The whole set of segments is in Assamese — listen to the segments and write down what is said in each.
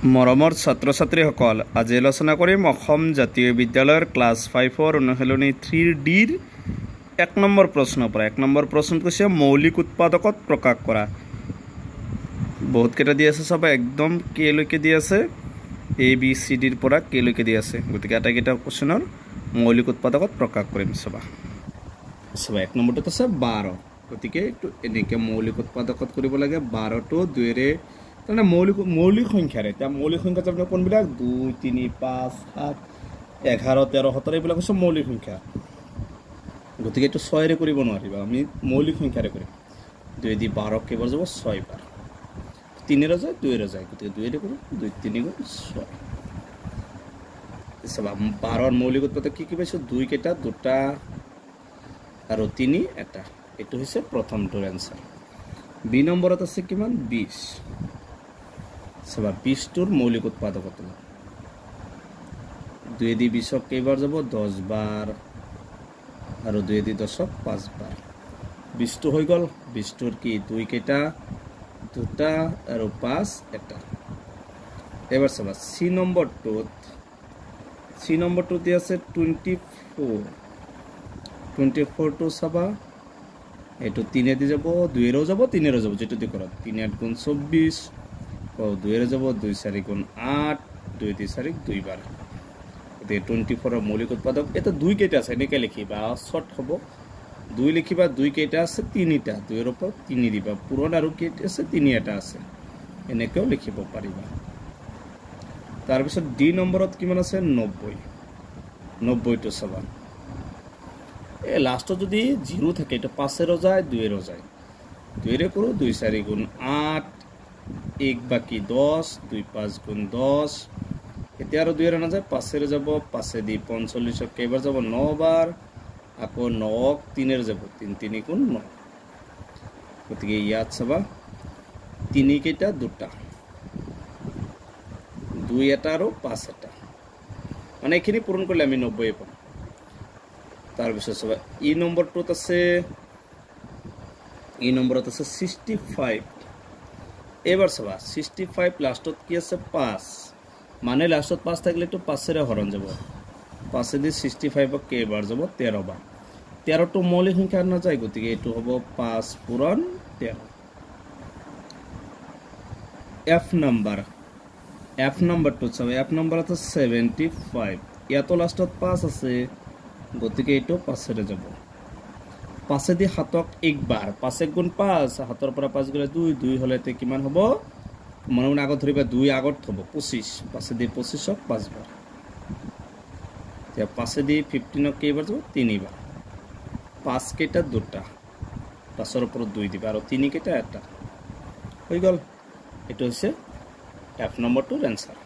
মৰমৰ ছাত্ৰ ছাত্ৰীসকল, আজি আলোচনা কৰিম অসম জাতীয় বিদ্যালয়ৰ ক্লাছ 5 অনুশীলনী 3D ৰ 1 নম্বৰ প্ৰশ্নৰ পৰা। 1 নম্বৰ প্ৰশ্নটো হৈছে মৌলিক উৎপাদকত প্ৰকাশ কৰা। বহুত কেইটা দি আছে, সব একদম কে লৈকে দি আছে, এ বি চি ডিৰ পৰা কে লৈকে দি আছে। গতিকে আটাইকেইটা কোৱেশ্যনৰ মৌলিক উৎপাদকত প্ৰকাশ কৰিম। সবা 1 নম্বৰটো আছে 12। গতিকে এইটো এনেকৈ মৌলিক উৎপাদকত কৰিব লাগে। 12টো 2ৰে মানে মৌলিক সংখ্যাৰে। এতিয়া মৌলিক সংখ্যা আপোনাৰ কোনবিলাক 2, 3, 5, 7, 11, 13, 17 এইবিলাক হৈছে মৌলিক সংখ্যা। গতিকে এইটো 6ৰে কৰিব নোৱাৰিবা, আমি মৌলিক সংখ্যাৰে কৰিম। 2 দি 12 কেইবাৰ যাব 6 বাৰ, 3ৰে যায় 2ৰে যায়, গতিকে 2ৰে কৰিম। 2 3 গুণ 6। চাবা 12ৰ মৌলিক উৎপাদক কি পাইছোঁ? 2 কেইটা, 2টা আৰু 3 এটা। এইটো হৈছে প্ৰথমটোৰ এনসাৰ। বি নম্বৰত আছে কিমান? 20। চাবা 20টোৰ মৌলিক উৎপাদকত 2 দি 20ক কেইবাৰ যাব? 10 বাৰ, আৰু 2 দি 10ক 5 বাৰ। 20টো হৈ গ'ল। 20টোৰ কি? 2 কেইটা, 2টা আৰু 5 এটা। এবাৰ চাবা চি নম্বৰটোত দি আছে 24। 24টো চাবা, এইটো 3 দি যাব, 2ৰেও যাব, 3ৰেও যাব, যেটো দি কৰা 3 8 গুণ 24, 2ৰে যাব, 2 4 গুণ 8, 2 দি 4 2 বাৰ। গতিকে 24ৰ মৌলিক উৎপাদক এটা 2 কেইটা আছে, এনেকৈ লিখিবা, শৰ্ট হ'ব। 2 লিখিবা, 2 কেইটা আছে? 3টা। 2ৰ ওপৰত 3 দিবা, পূৰণ আৰু কেইটা আছে? 3 এটা আছে, এনেকৈও লিখিব পাৰিবা। তাৰপিছত ডি নম্বৰত কিমান আছে? 90। 90টো চাবা, এই লাষ্টত যদি 0 থাকে, এইটো 5ৰেও যায়, 2ৰেও যায়। 2ৰে কৰোঁ, 2 4 গুণ 8, 1 বাকী 10, 2 5 গুণ 10। এতিয়া আৰু 2ৰে নাযায়, 5ৰে যাব, 5 দি 45ক কেইবাৰ যাব? 9 বাৰ, আকৌ 9ক 3ৰে যাব, 3 3 গুণ 9। গতিকে ইয়াত চাবা 3 কেইটা, 2টা, 2 এটা আৰু 5 এটা, মানে এইখিনি পূৰণ কৰিলে আমি 90 পাম। তাৰপিছত চাবা ই নম্বৰটোত আছে 65। এবাৰ চাবা 65 লাষ্টত কি আছে? 5, মানে লাষ্টত 5 থাকিলে এইটো 5ৰে হৰণ যাব। 5 দি 65ক কেইবাৰ যাব? 13 বাৰ। 13টো মৌলিক সংখ্যা নাযায়, গতিকে এইটো হ'ব 5 পূৰণ 13। এফ নম্বৰটোত চাবা, এফ নম্বৰত আছে 75। ইয়াতো লাষ্টত 5 আছে, গতিকে এইটো 5ৰে যাব। 5 দি 7ক 1 বাৰ, 5 1 গুণ 5, 7ৰ পৰা 5 গ'লে 2, 2 হ'লে কিমান হ'ব? মনে মনে আগত ধৰিবা, 2 আগত হ'ব 25। 5 দি 25ক 5 বাৰ। এতিয়া 5 দি 15ক কেইবাৰ যাব? 3 বাৰ। 5 কেইটা? 2টা, 5ৰ ওপৰত 2 দিবা, আৰু 3 কেইটা? এটা। হৈ গ'ল। এইটো হৈছে এফ নম্বৰটোৰ এনসাৰ।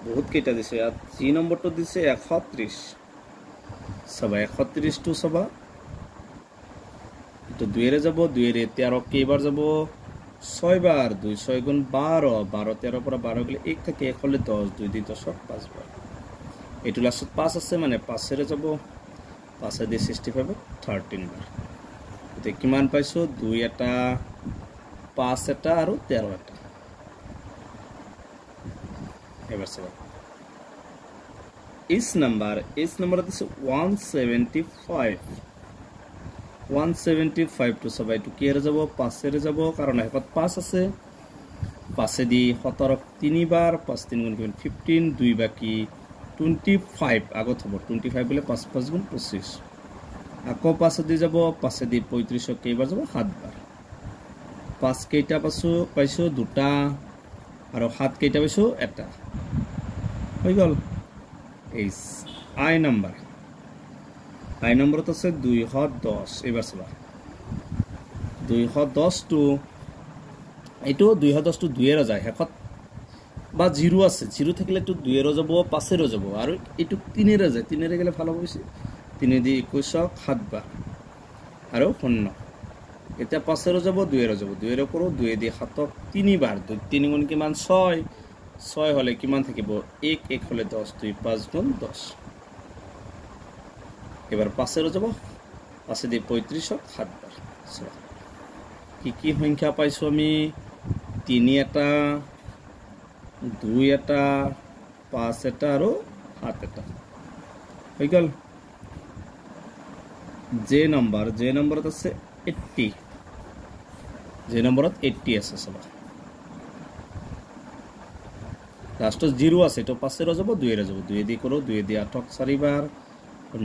বহুত কেইটা দিছে ইয়াত। জি নম্বৰটো দিছে 130। চাবা 130টো চাবা, এইটো 2ৰে যাব, 2ৰে 13ক কেইবাৰ যাব? 6 বাৰ, 2 6 গুণ 12, 12 13 পৰা 12 গ'লে 1 থাকে, 1 হ'লে 10, 2 দি 10ক 5 বাৰ। এইটো লাষ্টত 5 আছে, মানে 5ৰে যাব, 5 দি 65ক 13 বাৰ। গতিকে কিমান পাইছোঁ? 2 এটা, 5 এটা আৰু 13 এটা। এবাৰ চাবা এইচ নম্বৰত আছে 175। 175টো চাবা, এইটো কিহেৰে যাব? 5ৰে যাব, কাৰণ শেষত 5 আছে। 5 দি 17ক 3 বাৰ, 5 3 গুণ 15, 2 বাকী 25 আগত হ'ব। 25 বোলে 5 5 গুণ 25। আকৌ 5 দি যাব, 5 দি 35ক কেইবাৰ যাব? 7 বাৰ। 5 কেইটা পাইছোঁ? 2টা, আৰু 7 কেইটা পাইছোঁ? এটা। হৈ গ'ল। আই নম্বৰত আছে 210। এইবাৰ চাবা 210টো, এইটো 210টো 2ৰে যায়, শেষত বা 0 আছে, 0 থাকিলে এইটো 2ৰে যাব, 5ৰেও যাব, আৰু এইটো 3ৰে যায়। 3ৰে গ'লে ভাল হ'ব বেছি। 3 দি 21ক 7 বাৰ, আৰু 0। এতিয়া 5ৰেও যাব, 2ৰে যাব, 2ৰে কৰোঁ, 2 দি 7ক 3 বাৰ, 2 3 গুণ কিমান? 6। 6 হ'লে কিমান থাকিব? 1 1 হ'লে 10, 2 5 গুণ 10। এবার 5রেও যাব, 5 দিয়ে 35ক 7 বার। কি কি সংখ্যা পাইছো আমি? 3 এটা, 2 এটা 5 এটা আৰু 7 এটা হৈ গ'ল যে নম্বৰত আছে 80 যে নম্বৰত 80 আছে চাবা লাষ্টত 0 আছে তো 5 ৰ যাব 2 ৰ যাব 2 দি কৰো 2 দি 8 4 বাৰ 9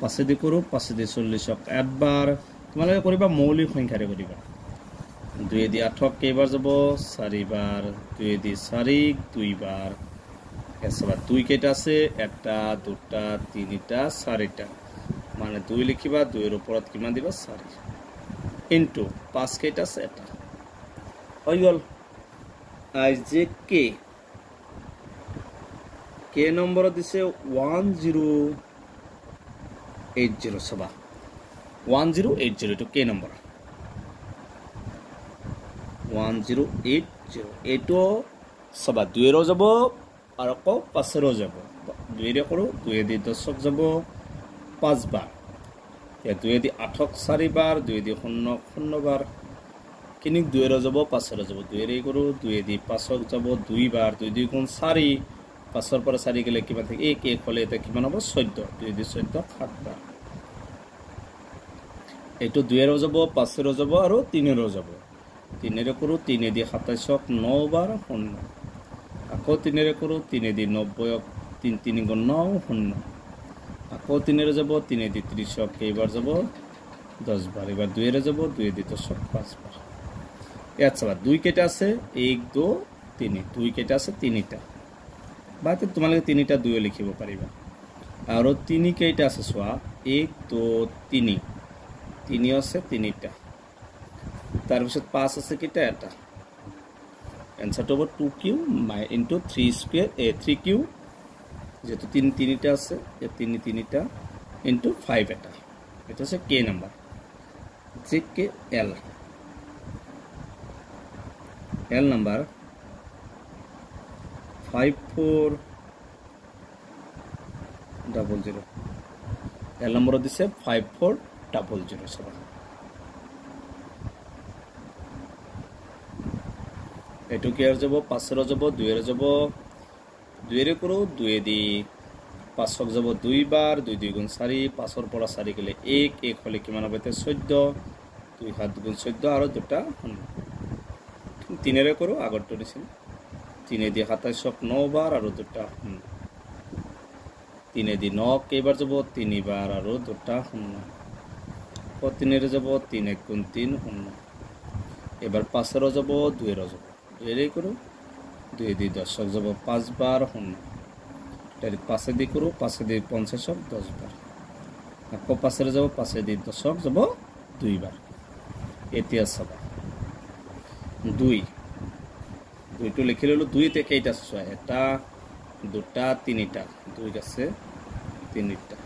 5 দি কৰো 5 দি 40 8 বাৰ তোমালোকে কৰিবা মৌলিক সংখ্যাৰে কৰিবা 2 দি 8 কেইবাৰ যাব 4 বাৰ 2 দি 4 2 বাৰ এছবা 2 কেইটা আছে এটা দুটা তিনিটা চাৰিটা মানে 2 লিখিবা 2 ৰ ওপৰত কিমান দিবা 4 ইনটু 5 কেইটা আছে এটা হৈ গ'ল আই জে কে নম্বৰ দিছে 1080 সবা 1080 to কে নম্বৰ 1080 এটো সবা 2 ৰ যাব আৰু ক 5 ৰ যাব 2 ৰে কৰো 2 দি 10 যাব 5 বাৰ या 2 দি 8 4 বাৰ 2 দি 0 0 বাৰ কিনিক 2 ৰ যাব 5 ৰ যাব 2 ৰে কৰো 2 দি 5 যাব 2 বাৰ 2 দি গুণ 4 5 ৰ পৰা 4 গলে কিমান থাকে 1 1 হলে এটা কিমান হ'ব 14 2 দি 14 7 বাৰ এটো 2 ৰ যাব 5 ৰ যাব আৰু 3 ৰ যাব 3 ৰে কৰো 3 দি 27 9 বাৰ 0 আকৌ 3 ৰে কৰো 3 দি 90 3 3 গুণ 9 0 আকৌ 3 ৰে যাব 3 দি 30 কেইবাৰ যাব 10 বাৰ এবাৰ 2 ৰে যাব 2 দি 10 5 বাৰ ইয়াত চাবা 2 কেইটা আছে 1 2 3 2 কেইটা আছে 3টা বাতে তোমালোকে 3টা 2 লিখিব পাৰিবা আৰু 3 কেইটা আছে চোৱা 1 2 3 3 আছে 3টা তাৰ পিছত 5 আছে কেইটা এটা এনসারটো হ'ব 2q ইনটু 3 স্কয়ার 3q যেটো 3টা আছে এ 3টা ইনটু 5 এটা এটা আছে K number J K L number 5400 L number দিছে 5400 সব এটো কি আর যাব 5 ৰ যাব 2 ৰ যাব 2 ৰে কৰো 2 দি 5 যাব 2 বাৰ 2 2 গুণ 4 5 ৰ পৰা 4 গলে 1 1 হলে কিমান হবে 14 2 7 গুণ 14 আৰু দুটা 3 ৰে কৰো আগৰটো দিছিল 3 দি 27 9 বাৰ আৰু দুটা 3 দি 9 কেইবাৰ যাব 3 বাৰ আৰু দুটা 0 3 ৰে যাব 3 1 গুণ 3 0 এবাৰ 5 ৰ যাব 2 ৰ যাব 2 ৰে কৰো 2 দি 10 যাব 5 বাৰ 0 তাই 5 দি কৰো 5 দি 50 10 বাৰ আকৌ 5 ৰ যাব 5 দি 10 যাব 2 বাৰ এতিয়া চাবা 2 দুইটো লিখি ললো 2 তে কেইটা আছে এটা দুটা তিনিটা 2 আছে তিনিটা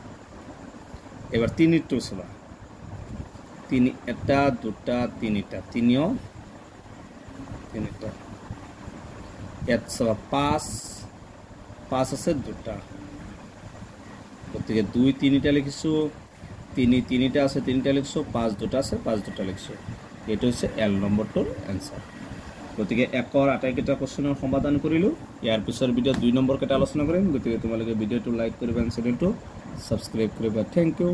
এবাৰ 3 টো চাবা 3 এটা দুটা তিনিটা তিনিও তিনিটা ইয়াত চাবা 5 আছে দুটা গতিকে 2 3টা লিখিছো 3টা আছে 3টা লিখিছো 5 দুটা আছে 5 দুটা লিখিছো এটো হৈছে এল নম্বৰটোৰ आंसर গতিকে একৰ আটাইকেইটা কোশ্চেনৰ সমাধান কৰিলো ইয়াৰ পিছৰ ভিডিও 2 নম্বৰ কেটা আলোচনা কৰিম গতিকে তোমালোকে ভিডিওটো লাইক কৰিবা চেনেলটো সাবস্ক্ৰাইব কৰিবা থ্যাংক ইউ